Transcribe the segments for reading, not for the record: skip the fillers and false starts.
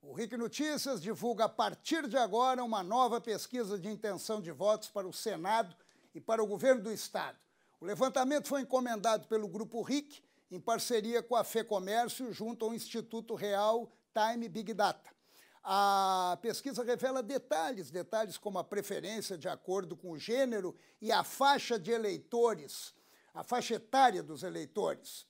O RIC Notícias divulga a partir de agora uma nova pesquisa de intenção de votos para o Senado e para o governo do Estado. O levantamento foi encomendado pelo Grupo RIC, em parceria com a FEComércio, junto ao Instituto Real Time Big Data. A pesquisa revela detalhes como a preferência de acordo com o gênero e a faixa de eleitores, a faixa etária dos eleitores.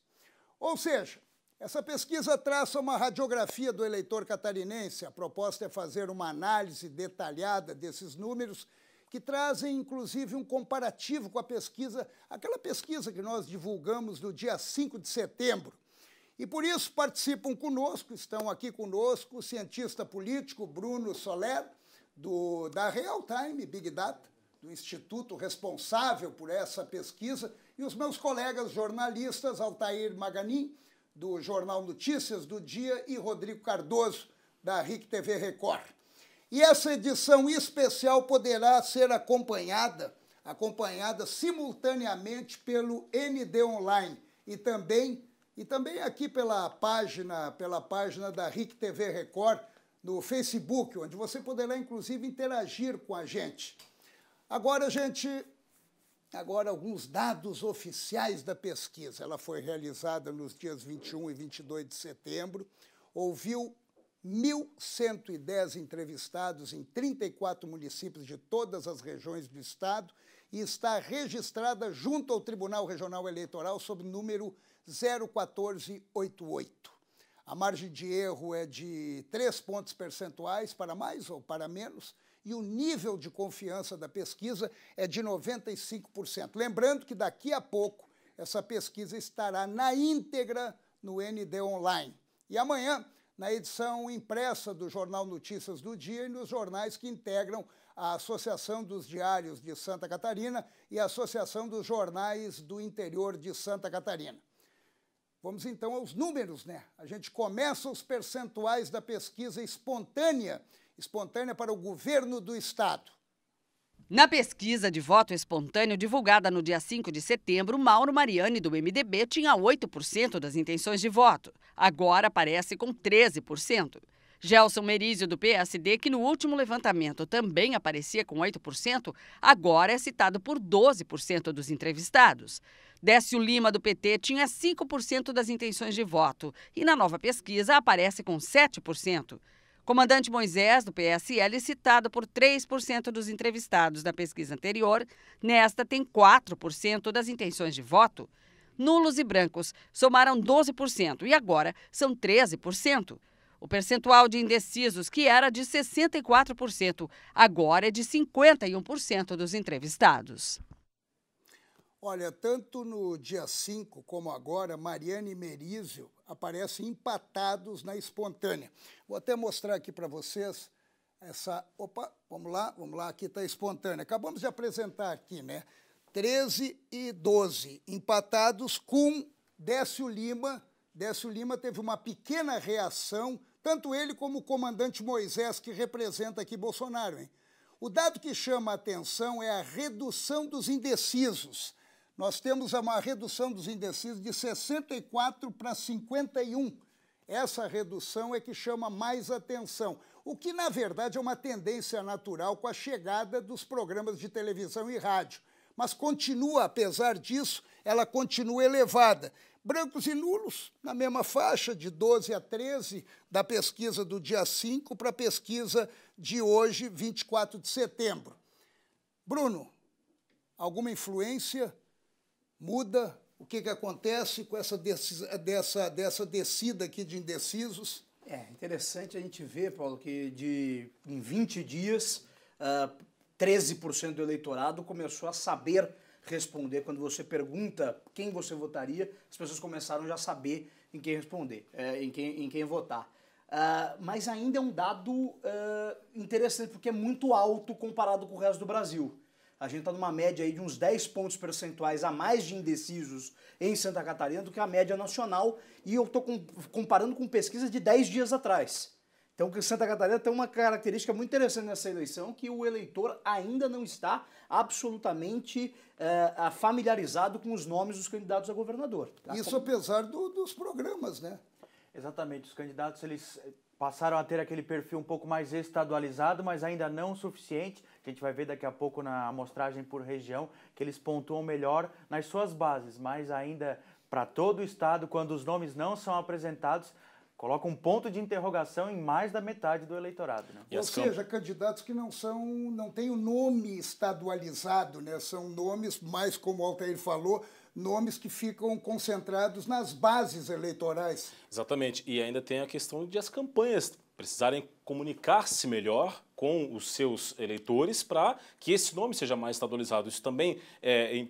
Ou seja, essa pesquisa traça uma radiografia do eleitor catarinense. A proposta é fazer uma análise detalhada desses números que trazem, inclusive, um comparativo com a pesquisa, aquela pesquisa que nós divulgamos no dia 5 de setembro. E por isso participam conosco, estão aqui conosco, o cientista político Bruno Soler, da Real Time Big Data, do instituto responsável por essa pesquisa, e os meus colegas jornalistas, Altair Maganin, do Jornal Notícias do Dia, e Rodrigo Cardoso, da RIC TV Record. E essa edição especial poderá ser acompanhada simultaneamente pelo ND Online e também aqui pela página da RIC TV Record no Facebook, onde você poderá, inclusive, interagir com a gente. Agora, alguns dados oficiais da pesquisa. Ela foi realizada nos dias 21 e 22 de setembro, ouviu 1.110 entrevistados em 34 municípios de todas as regiões do Estado e está registrada junto ao Tribunal Regional Eleitoral sob o número 01488. A margem de erro é de 3 pontos percentuais para mais ou para menos e o nível de confiança da pesquisa é de 95%. Lembrando que daqui a pouco essa pesquisa estará na íntegra no ND Online. E amanhã, na edição impressa do Jornal Notícias do Dia e nos jornais que integram a Associação dos Diários de Santa Catarina e a Associação dos Jornais do Interior de Santa Catarina. Vamos então aos números, né? A gente começa os percentuais da pesquisa espontânea para o governo do Estado. Na pesquisa de voto espontâneo divulgada no dia 5 de setembro, Mauro Mariani, do MDB, tinha 8% das intenções de voto. Agora aparece com 13%. Gelson Merizio, do PSD, que no último levantamento também aparecia com 8%, agora é citado por 12% dos entrevistados. Décio Lima, do PT, tinha 5% das intenções de voto e na nova pesquisa aparece com 7%. Comandante Moisés, do PSL, citado por 3% dos entrevistados da pesquisa anterior, nesta tem 4% das intenções de voto. Nulos e brancos somaram 12% e agora são 13%. O percentual de indecisos, que era de 64%, agora é de 51% dos entrevistados. Olha, tanto no dia 5 como agora, Mariani e Merizio aparecem empatados na espontânea. Vou até mostrar aqui para vocês essa... Opa, vamos lá, aqui está a espontânea. Acabamos de apresentar aqui, né? 13 e 12, empatados com Décio Lima. Décio Lima teve uma pequena reação, tanto ele como o comandante Moisés, que representa aqui Bolsonaro, hein? O dado que chama a atenção é a redução dos indecisos. Nós temos uma redução dos indecisos de 64 para 51. Essa redução é que chama mais atenção, o que, na verdade, é uma tendência natural com a chegada dos programas de televisão e rádio. Mas continua, apesar disso, ela continua elevada. Brancos e nulos, na mesma faixa, de 12 a 13, da pesquisa do dia 5 para a pesquisa de hoje, 24 de setembro. Bruno, alguma influência? Muda? O que acontece com essa descida aqui de indecisos? É interessante a gente ver, Paulo, que em 20 dias, 13% do eleitorado começou a saber responder. Quando você pergunta quem você votaria, as pessoas começaram já a saber em quem responder, em quem votar. Mas ainda é um dado interessante, porque é muito alto comparado com o resto do Brasil. A gente está numa média aí de uns 10 pontos percentuais a mais de indecisos em Santa Catarina do que a média nacional, e eu estou comparando com pesquisas de 10 dias atrás. Então, Santa Catarina tem uma característica muito interessante nessa eleição, que o eleitor ainda não está absolutamente familiarizado com os nomes dos candidatos a governador. Tá? Isso apesar dos programas, né? Exatamente, os candidatos, eles passaram a ter aquele perfil um pouco mais estadualizado, mas ainda não o suficiente. A gente vai ver daqui a pouco na amostragem por região que eles pontuam melhor nas suas bases, mas ainda para todo o estado, quando os nomes não são apresentados, coloca um ponto de interrogação em mais da metade do eleitorado. Né? Ou seja, candidatos que não têm o nome estadualizado, né? São nomes, mais como o Altair falou, nomes que ficam concentrados nas bases eleitorais. Exatamente. E ainda tem a questão de as campanhas precisarem comunicar-se melhor com os seus eleitores para que esse nome seja mais estadualizado. Isso também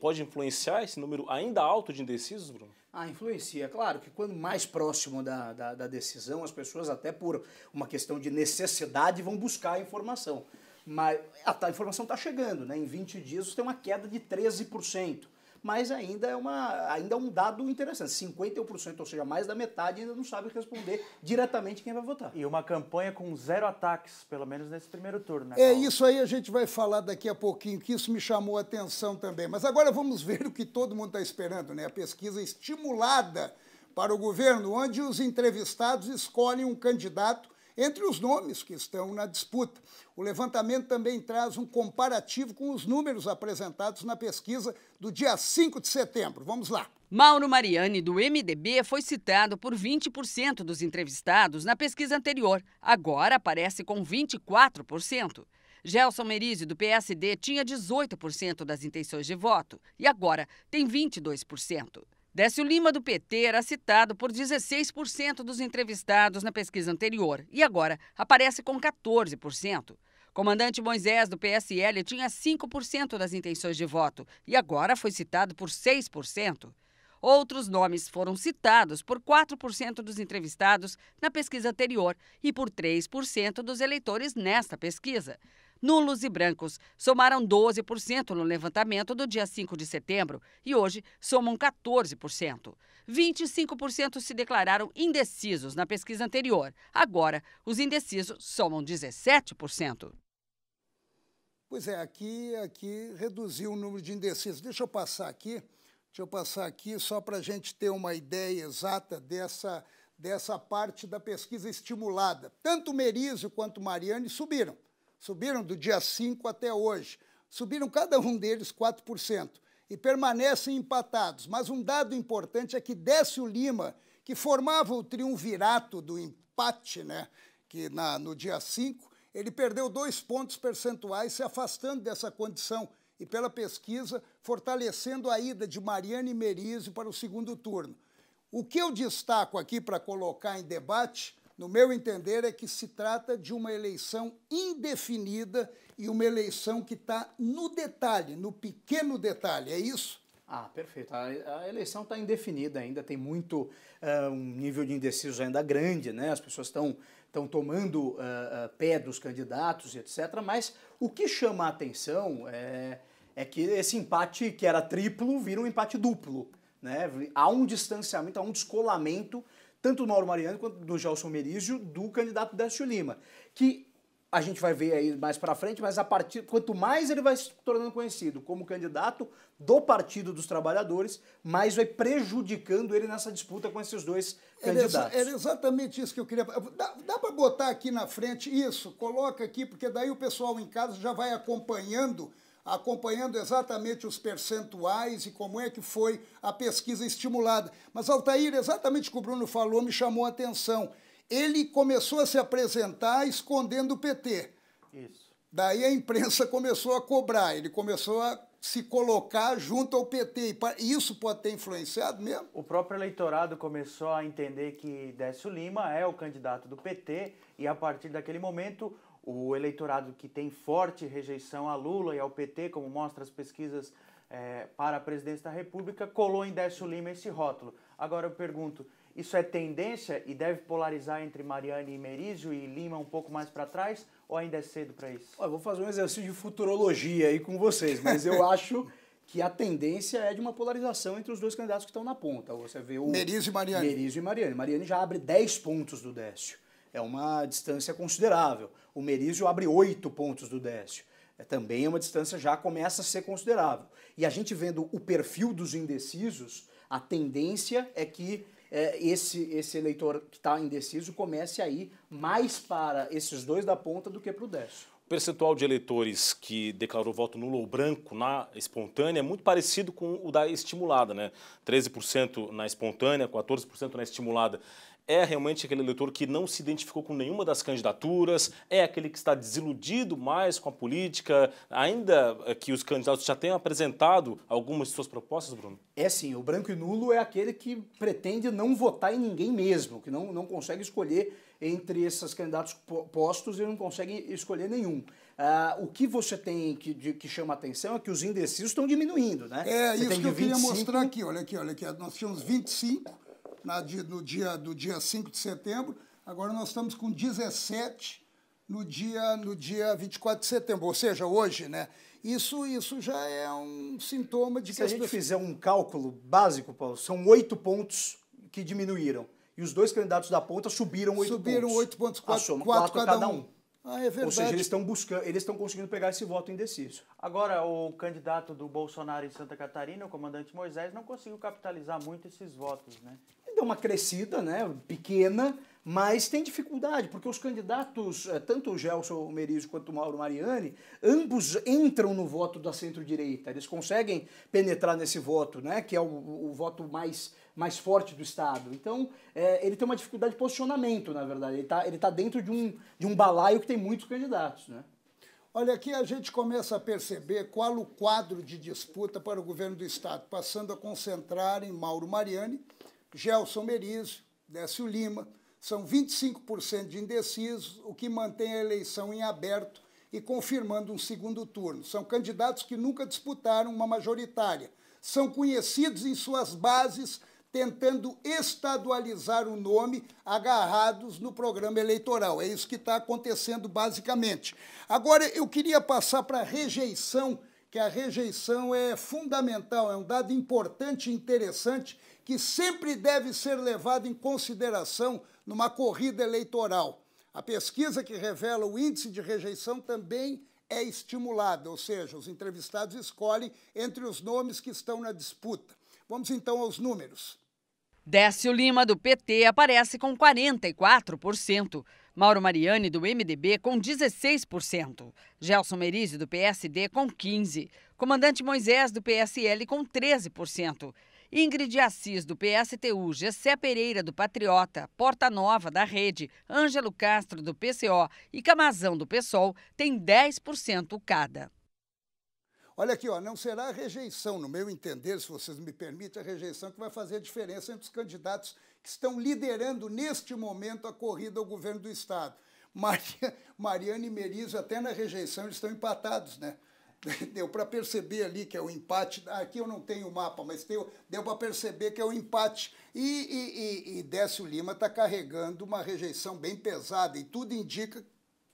pode influenciar esse número ainda alto de indecisos, Bruno? Influencia. Claro que quando mais próximo da decisão, as pessoas, até por uma questão de necessidade, vão buscar a informação. Mas a informação está chegando, né? Em 20 dias você tem uma queda de 13%. Mas ainda é um dado interessante. 51%, ou seja, mais da metade, ainda não sabe responder diretamente quem vai votar. E uma campanha com 0 ataques, pelo menos nesse primeiro turno, né, Paulo? Paulo? Isso aí a gente vai falar daqui a pouquinho, que isso me chamou a atenção também. Mas agora vamos ver o que todo mundo está esperando, né? A pesquisa estimulada para o governo, onde os entrevistados escolhem um candidato entre os nomes que estão na disputa. O levantamento também traz um comparativo com os números apresentados na pesquisa do dia 5 de setembro. Vamos lá. Mauro Mariani, do MDB, foi citado por 20% dos entrevistados na pesquisa anterior. Agora aparece com 24%. Gelson Merizio, do PSD, tinha 18% das intenções de voto e agora tem 22%. Décio Lima, do PT, era citado por 16% dos entrevistados na pesquisa anterior e agora aparece com 14%. Comandante Moisés, do PSL, tinha 5% das intenções de voto e agora foi citado por 6%. Outros nomes foram citados por 4% dos entrevistados na pesquisa anterior e por 3% dos eleitores nesta pesquisa. Nulos e brancos somaram 12% no levantamento do dia 5 de setembro e hoje somam 14%. 25% se declararam indecisos na pesquisa anterior. Agora, os indecisos somam 17%. Pois é, aqui reduziu o número de indecisos. Deixa eu passar aqui só para a gente ter uma ideia exata dessa parte da pesquisa estimulada. Tanto Merizio quanto Mariani subiram do dia 5 até hoje. Subiram cada um deles 4% e permanecem empatados. Mas um dado importante é que Décio Lima, que formava o triunvirato do empate, né, que no dia 5, ele perdeu 2 pontos percentuais, se afastando dessa condição e, pela pesquisa, fortalecendo a ida de Mariani e Merizio para o segundo turno. O que eu destaco aqui para colocar em debate, no meu entender, é que se trata de uma eleição indefinida e uma eleição que está no detalhe, no pequeno detalhe, é isso? Perfeito. A eleição está indefinida ainda, tem muito, um nível de indecisos ainda grande, né? As pessoas estão tomando pé dos candidatos, etc. Mas o que chama a atenção é que esse empate, que era triplo, vira um empate duplo, né? Há um distanciamento, há um descolamento tanto do Mauro Mariani quanto do Gelson Merizio, do candidato Décio Lima, que a gente vai ver aí mais para frente, mas quanto mais ele vai se tornando conhecido como candidato do Partido dos Trabalhadores, mais vai prejudicando ele nessa disputa com esses dois candidatos. Era exatamente isso que eu queria... Dá para botar aqui na frente isso? Coloca aqui, porque daí o pessoal em casa já vai acompanhando exatamente os percentuais e como é que foi a pesquisa estimulada. Mas, Altair, exatamente o que o Bruno falou me chamou a atenção. Ele começou a se apresentar escondendo o PT. Isso. Daí a imprensa começou a cobrar, ele começou a se colocar junto ao PT. E isso pode ter influenciado mesmo? O próprio eleitorado começou a entender que Décio Lima é o candidato do PT e, a partir daquele momento, o eleitorado que tem forte rejeição a Lula e ao PT, como mostram as pesquisas para a presidência da República, colou em Décio Lima esse rótulo. Agora eu pergunto, isso é tendência e deve polarizar entre Mariani e Merizio e Lima um pouco mais para trás, ou ainda é cedo para isso? Eu vou fazer um exercício de futurologia aí com vocês, mas eu acho que a tendência é de uma polarização entre os dois candidatos que estão na ponta. Você vê o Merizio e Mariani. Merizio e Mariani. Mariani já abre 10 pontos do Décio. É uma distância considerável. O Merizio abre 8 pontos do Décio. Também é uma distância, já começa a ser considerável. E a gente vendo o perfil dos indecisos, a tendência é que esse eleitor que está indeciso comece a ir mais para esses dois da ponta do que para o Décio. O percentual de eleitores que declarou voto nulo ou branco na espontânea é muito parecido com o da estimulada, né? 13% na espontânea, 14% na estimulada. É realmente aquele eleitor que não se identificou com nenhuma das candidaturas, é aquele que está desiludido mais com a política, ainda que os candidatos já tenham apresentado algumas de suas propostas, Bruno? É sim, o branco e nulo é aquele que pretende não votar em ninguém mesmo, que não consegue escolher entre esses candidatos postos e não consegue escolher nenhum. O que você tem que chama a atenção é que os indecisos estão diminuindo, né? Isso que eu queria mostrar aqui, olha aqui, nós tínhamos 25 do dia 5 de setembro, agora nós estamos com 17 no dia 24 de setembro, ou seja, hoje, né? Isso já é um sintoma de que... Se a gente fizer um cálculo básico, Paulo, são 8 pontos que diminuíram. E os dois candidatos da ponta subiram 8 pontos. Subiram 8 pontos, 4 cada um. É verdade. Ou seja, eles estão conseguindo pegar esse voto indeciso. Agora, o candidato do Bolsonaro em Santa Catarina, o comandante Moisés, não conseguiu capitalizar muito esses votos, né? Deu uma crescida, né, pequena, mas tem dificuldade, porque os candidatos, tanto o Gelson Merizio quanto o Mauro Mariani, ambos entram no voto da centro-direita. Eles conseguem penetrar nesse voto, né, que é o voto mais forte do Estado. Então, ele tem uma dificuldade de posicionamento, na verdade. Ele tá dentro de um balaio que tem muitos candidatos, né? Olha, aqui a gente começa a perceber qual o quadro de disputa para o governo do Estado, passando a concentrar em Mauro Mariani, Gelson Merizio, Décio Lima. São 25% de indecisos, o que mantém a eleição em aberto e confirmando um segundo turno. São candidatos que nunca disputaram uma majoritária. São conhecidos em suas bases, tentando estadualizar o nome, agarrados no programa eleitoral. É isso que está acontecendo basicamente. Agora, eu queria passar para a rejeição, que a rejeição é fundamental, é um dado importante e interessante que sempre deve ser levado em consideração numa corrida eleitoral. A pesquisa que revela o índice de rejeição também é estimulada, ou seja, os entrevistados escolhem entre os nomes que estão na disputa. Vamos então aos números. Décio Lima, do PT, aparece com 44%. Mauro Mariani, do MDB, com 16%. Gelson Merizio, do PSD, com 15%. Comandante Moisés, do PSL, com 13%. Ingrid Assis, do PSTU, Gessé Pereira, do Patriota, Porta Nova, da Rede, Ângelo Castro, do PCO e Camazão, do PSOL, tem 10% cada. Olha aqui, não será a rejeição, no meu entender, se vocês me permitem, a rejeição que vai fazer a diferença entre os candidatos que estão liderando neste momento a corrida ao governo do Estado. Mariani e Merizio, até na rejeição, eles estão empatados, né? Deu para perceber ali que é o empate. Aqui eu não tenho o mapa, mas deu para perceber que é o empate. E Décio Lima está carregando uma rejeição bem pesada. E tudo indica,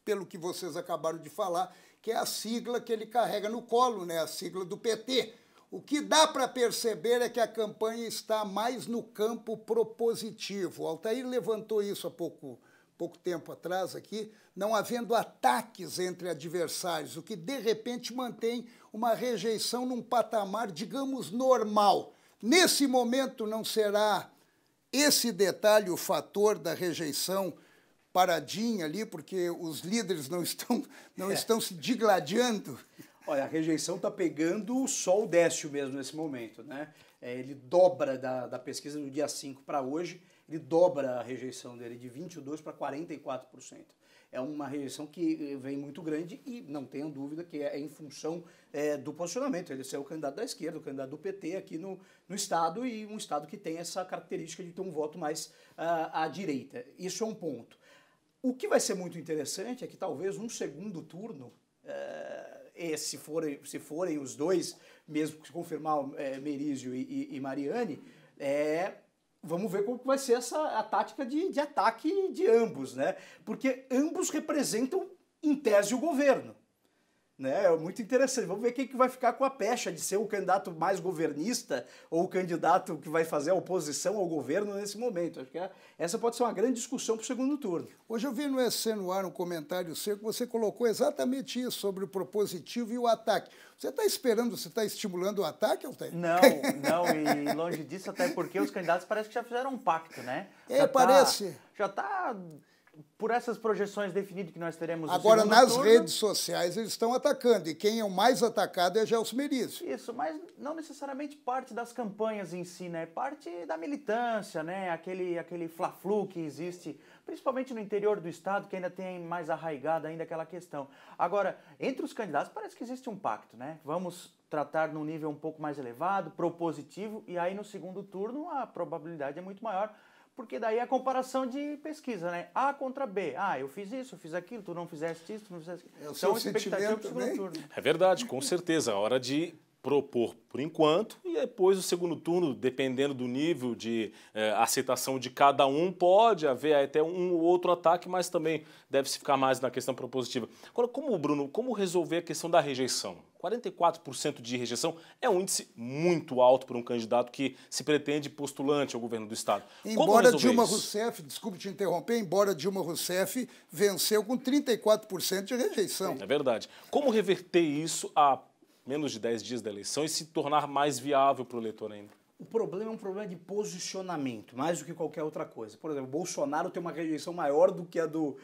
pelo que vocês acabaram de falar, que é a sigla que ele carrega no colo, né? A sigla do PT. O que dá para perceber é que a campanha está mais no campo propositivo. O Altair levantou isso há pouco tempo atrás aqui, não havendo ataques entre adversários, o que de repente mantém uma rejeição num patamar, digamos, normal. Nesse momento não será esse detalhe o fator da rejeição paradinha ali, porque os líderes não estão se digladiando? Olha, a rejeição está pegando só o Décio mesmo nesse momento, né? Ele dobra da pesquisa do dia 5 para hoje, ele dobra a rejeição dele de 22% para 44%. É uma rejeição que vem muito grande e não tenha dúvida que é em função do posicionamento. Ele é o candidato da esquerda, o candidato do PT aqui no Estado, e um Estado que tem essa característica de ter um voto mais à direita. Isso é um ponto. O que vai ser muito interessante é que talvez um segundo turno, se forem os dois, mesmo que confirmar Merizio e Mariani, vamos ver como vai ser a tática de ataque de ambos, né? Porque ambos representam, em tese, o governo. Né? É muito interessante. Vamos ver quem que vai ficar com a pecha de ser o candidato mais governista ou o candidato que vai fazer a oposição ao governo nesse momento. Acho que essa pode ser uma grande discussão para o segundo turno. Hoje eu vi no SC no ar um comentário seu que você colocou exatamente isso, sobre o propositivo e o ataque. Você está esperando, você está estimulando o ataque, Altair? Não, e longe disso, até porque os candidatos parece que já fizeram um pacto, né? Parece. Já está... Por essas projeções definido que nós teremos agora, nas turno, redes sociais, eles estão atacando, e quem é o mais atacado é Gelson Merizio. Isso, mas não necessariamente parte das campanhas em si, né? Parte da militância, né? Aquele fla-flu que existe, principalmente no interior do estado, que ainda tem mais arraigada ainda aquela questão. Agora, entre os candidatos parece que existe um pacto, né? Vamos tratar num nível um pouco mais elevado, propositivo, e aí no segundo turno a probabilidade é muito maior, porque daí é a comparação de pesquisa, né? A contra B. Eu fiz isso, eu fiz aquilo, tu não fizeste isso, tu não fizeste aquilo. Então, expectativa pro segundo turno. É verdade, com certeza. A hora de propor por enquanto e depois o segundo turno, dependendo do nível de aceitação de cada um, pode haver até um ou outro ataque, mas também deve-se ficar mais na questão propositiva. Agora, como resolver a questão da rejeição? 44% de rejeição é um índice muito alto para um candidato que se pretende postulante ao governo do estado. Embora Dilma Rousseff, desculpe te interromper, embora Dilma Rousseff venceu com 34% de rejeição. É verdade. Como reverter isso a menos de 10 dias da eleição e se tornar mais viável para o eleitor ainda? O problema é um problema de posicionamento, mais do que qualquer outra coisa. Por exemplo, o Bolsonaro tem uma rejeição maior do que a do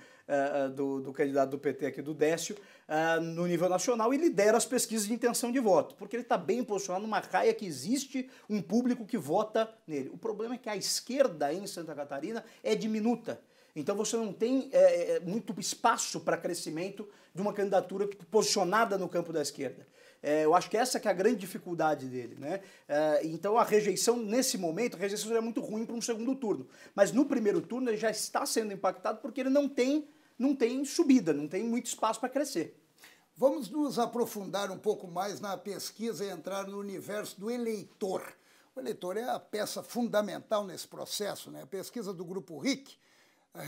candidato do PT aqui, do Décio, no nível nacional, e lidera as pesquisas de intenção de voto, porque ele está bem posicionado numa raia que existe um público que vota nele. O problema é que a esquerda em Santa Catarina é diminuta. Então você não tem muito espaço para crescimento de uma candidatura posicionada no campo da esquerda. Eu acho que essa que é a grande dificuldade dele, né? Então a rejeição, nesse momento, a rejeição seria muito ruim para um segundo turno. Mas no primeiro turno ele já está sendo impactado porque ele não tem subida, não tem muito espaço para crescer. Vamos nos aprofundar um pouco mais na pesquisa e entrar no universo do eleitor. O eleitor é a peça fundamental nesse processo, né? A pesquisa do Grupo RIC,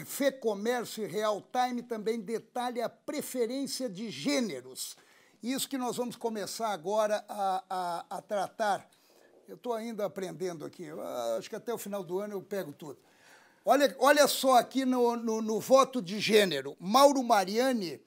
FEComércio e Real Time também detalha a preferência de gêneros. Isso que nós vamos começar agora a tratar. Eu estou ainda aprendendo aqui, acho que até o final do ano eu pego tudo. Olha só aqui no voto de gênero. Mauro Mariani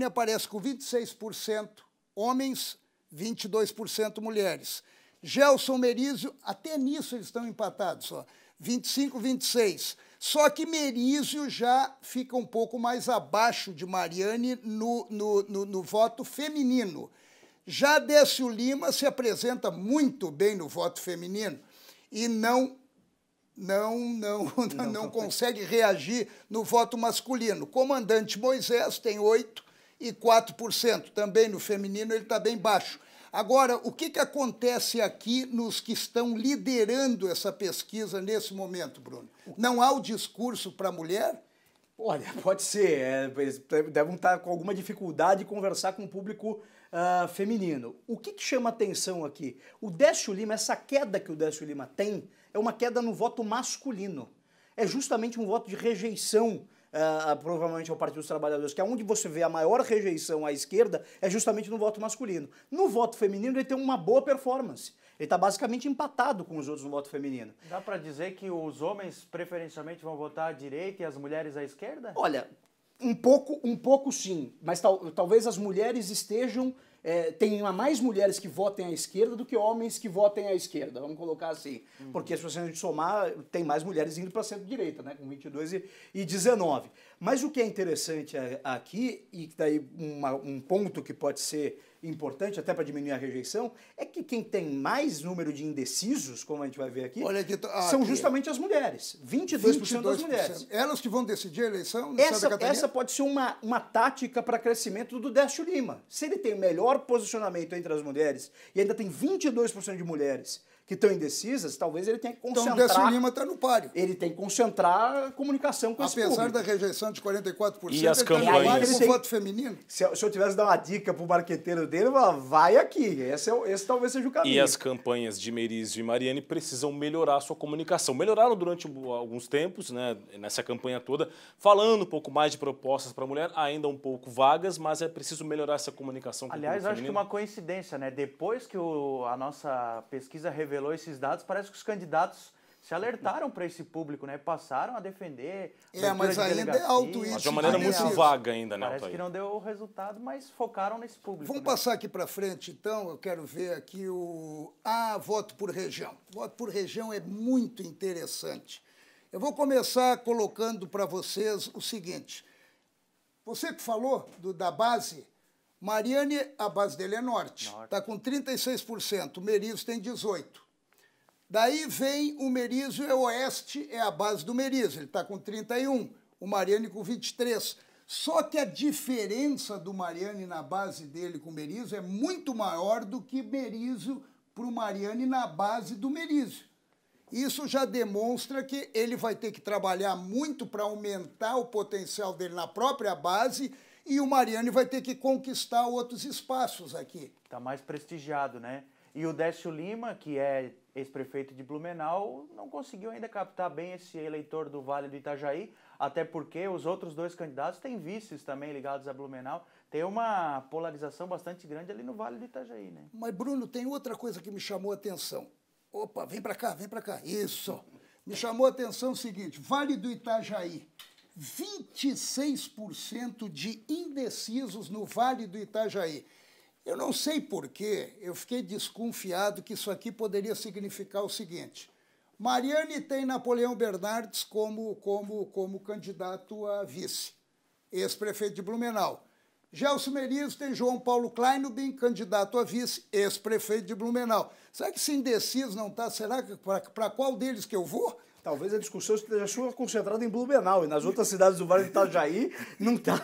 aparece com 26% homens, 22% mulheres. Gelson Merizio, até nisso eles estão empatados, ó, 25, 26. Só que Merizio já fica um pouco mais abaixo de Mariani no voto feminino. Já Décio Lima se apresenta muito bem no voto feminino e não consegue reagir no voto masculino. Comandante Moisés tem 8% e 4%. Também no feminino ele está bem baixo. Agora, o que acontece aqui nos que estão liderando essa pesquisa nesse momento, Bruno? Não há o discurso para a mulher? Olha, pode ser. Eles devem estar com alguma dificuldade de conversar com o público feminino. O que chama atenção aqui? O Décio Lima, essa queda que o Décio Lima tem, é uma queda no voto masculino. É justamente um voto de rejeição, provavelmente ao Partido dos Trabalhadores, que é onde você vê a maior rejeição à esquerda, é justamente no voto masculino. No voto feminino ele tem uma boa performance. Ele está basicamente empatado com os outros no voto feminino. Dá para dizer que os homens preferencialmente vão votar à direita e as mulheres à esquerda? Olha, um pouco sim, mas talvez as mulheres estejam... tenha mais mulheres que votem à esquerda do que homens que votem à esquerda, vamos colocar assim. Porque se você somar, tem mais mulheres indo para a centro-direita, né, com 22 e 19. Mas o que é interessante aqui, e daí um ponto que pode ser importante até para diminuir a rejeição, é que quem tem mais número de indecisos, como a gente vai ver aqui, são justamente as mulheres. 22% das mulheres. Elas que vão decidir a eleição? Essa pode ser uma tática para crescimento do Décio Lima. Se ele tem o melhor posicionamento entre as mulheres e ainda tem 22% de mulheres que estão indecisas, talvez ele tenha que concentrar... Então, Décio Lima está no páreo. Ele tem que concentrar a comunicação com esse público. Apesar da rejeição de 44%, E as ele está no campanhas? páreo com voto feminino. Se eu tivesse dado uma dica pro marqueteiro dele, eu falava, vai aqui, esse talvez seja o caminho. E as campanhas de Merizio e Mariane precisam melhorar a sua comunicação. Melhoraram durante alguns tempos, né, nessa campanha toda, falando um pouco mais de propostas para a mulher, ainda um pouco vagas, mas é preciso melhorar essa comunicação com o Aliás, público acho que feminino. uma coincidência, né? Depois que a nossa pesquisa revelou esses dados, parece que os candidatos se alertaram para esse público, né? Passaram a defender. Mas ainda é alto isso. Mas de uma maneira muito vaga ainda, né, Parece Altair? que não deu resultado, mas focaram nesse público. Vamos né? passar aqui para frente, então. Eu quero ver aqui o... voto por região. Voto por região é muito interessante. Eu vou começar colocando para vocês o seguinte. Você que falou da base, Mariane, a base dele é norte. Está com 36%, o Merizio tem 18%. Daí vem o Merizio, é oeste, é a base do Merizio, ele está com 31%, o Mariane com 23%. Só que a diferença do Mariane na base dele com o Merizio é muito maior do que Merizio para o Mariane na base do Merizio. Isso já demonstra que ele vai ter que trabalhar muito para aumentar o potencial dele na própria base e o Mariane vai ter que conquistar outros espaços aqui. Está mais prestigiado, né? E o Décio Lima, que é ex-prefeito de Blumenau, não conseguiu ainda captar bem esse eleitor do Vale do Itajaí, até porque os outros dois candidatos têm vices também ligados a Blumenau. Tem uma polarização bastante grande ali no Vale do Itajaí, né? Mas, Bruno, tem outra coisa que me chamou a atenção. Opa, vem para cá, vem para cá. Isso. Me chamou a atenção o seguinte, Vale do Itajaí, 26% de indecisos no Vale do Itajaí. Eu não sei porquê, eu fiquei desconfiado que isso aqui poderia significar o seguinte. Mariane tem Napoleão Bernardes como candidato a vice, ex-prefeito de Blumenau. Gelson Merizio tem João Paulo Kleinubin, candidato a vice, ex-prefeito de Blumenau. Será que esse indeciso não está? Será que para qual deles que eu vou? Talvez a discussão esteja concentrada em Blumenau e nas outras cidades do Vale do Itajaí não tá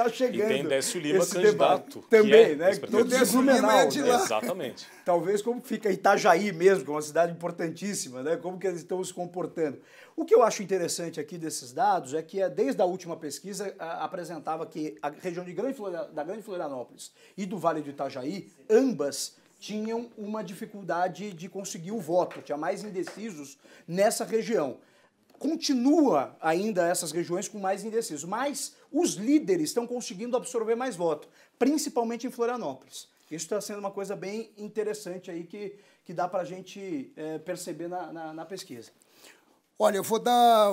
chegando. E tem Décio Lima, esse candidato. debate. Também, é né? ex-prefeito O de Décio Blumenau. Lima é de lá. Exatamente. Talvez como fica Itajaí mesmo, que é uma cidade importantíssima, né? Como que eles estão se comportando. O que eu acho interessante aqui desses dados é que desde a última pesquisa apresentava que a região da Grande Florianópolis e do Vale do Itajaí, ambas tinham uma dificuldade de conseguir o voto, tinha mais indecisos nessa região. Continua ainda essas regiões com mais indecisos, mas os líderes estão conseguindo absorver mais voto, principalmente em Florianópolis. Isso está sendo uma coisa bem interessante aí que dá para a gente perceber na pesquisa. Olha, eu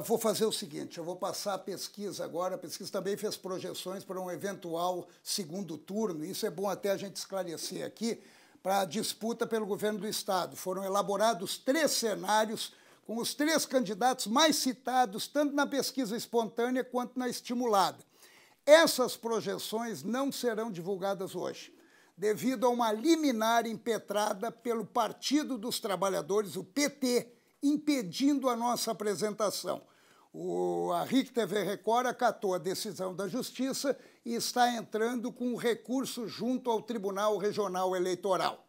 vou fazer o seguinte, eu vou passar a pesquisa agora, a pesquisa também fez projeções para um eventual segundo turno, isso é bom até a gente esclarecer aqui, para a disputa pelo governo do Estado. Foram elaborados 3 cenários com os 3 candidatos mais citados, tanto na pesquisa espontânea quanto na estimulada. Essas projeções não serão divulgadas hoje, devido a uma liminar impetrada pelo Partido dos Trabalhadores, o PT, impedindo a nossa apresentação. A RIC TV Record acatou a decisão da Justiça e está entrando com um recurso junto ao Tribunal Regional Eleitoral.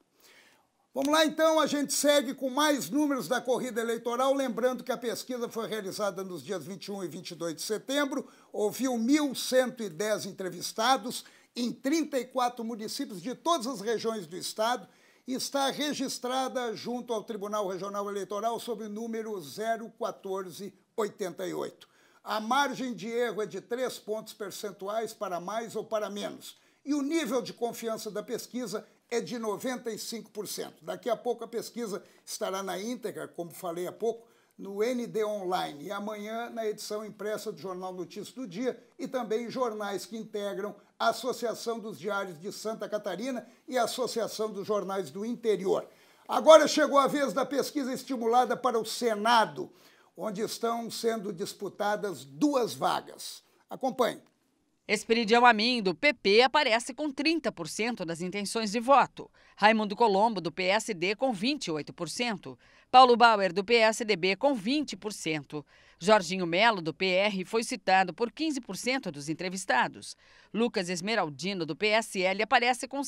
Vamos lá, então, a gente segue com mais números da corrida eleitoral, lembrando que a pesquisa foi realizada nos dias 21 e 22 de setembro, ouviu 1.110 entrevistados em 34 municípios de todas as regiões do estado e está registrada junto ao Tribunal Regional Eleitoral sob o número 01488. A margem de erro é de 3 pontos percentuais para mais ou para menos. E o nível de confiança da pesquisa é de 95%. Daqui a pouco a pesquisa estará na íntegra, como falei há pouco, no ND Online. E amanhã na edição impressa do Jornal Notícias do Dia e também jornais que integram a Associação dos Diários de Santa Catarina e a Associação dos Jornais do Interior. Agora chegou a vez da pesquisa estimulada para o Senado, onde estão sendo disputadas 2 vagas. Acompanhe. Esperidião Amin, do PP, aparece com 30% das intenções de voto. Raimundo Colombo, do PSD, com 28%. Paulo Bauer, do PSDB, com 20%. Jorginho Melo, do PR, foi citado por 15% dos entrevistados. Lucas Esmeraldino, do PSL, aparece com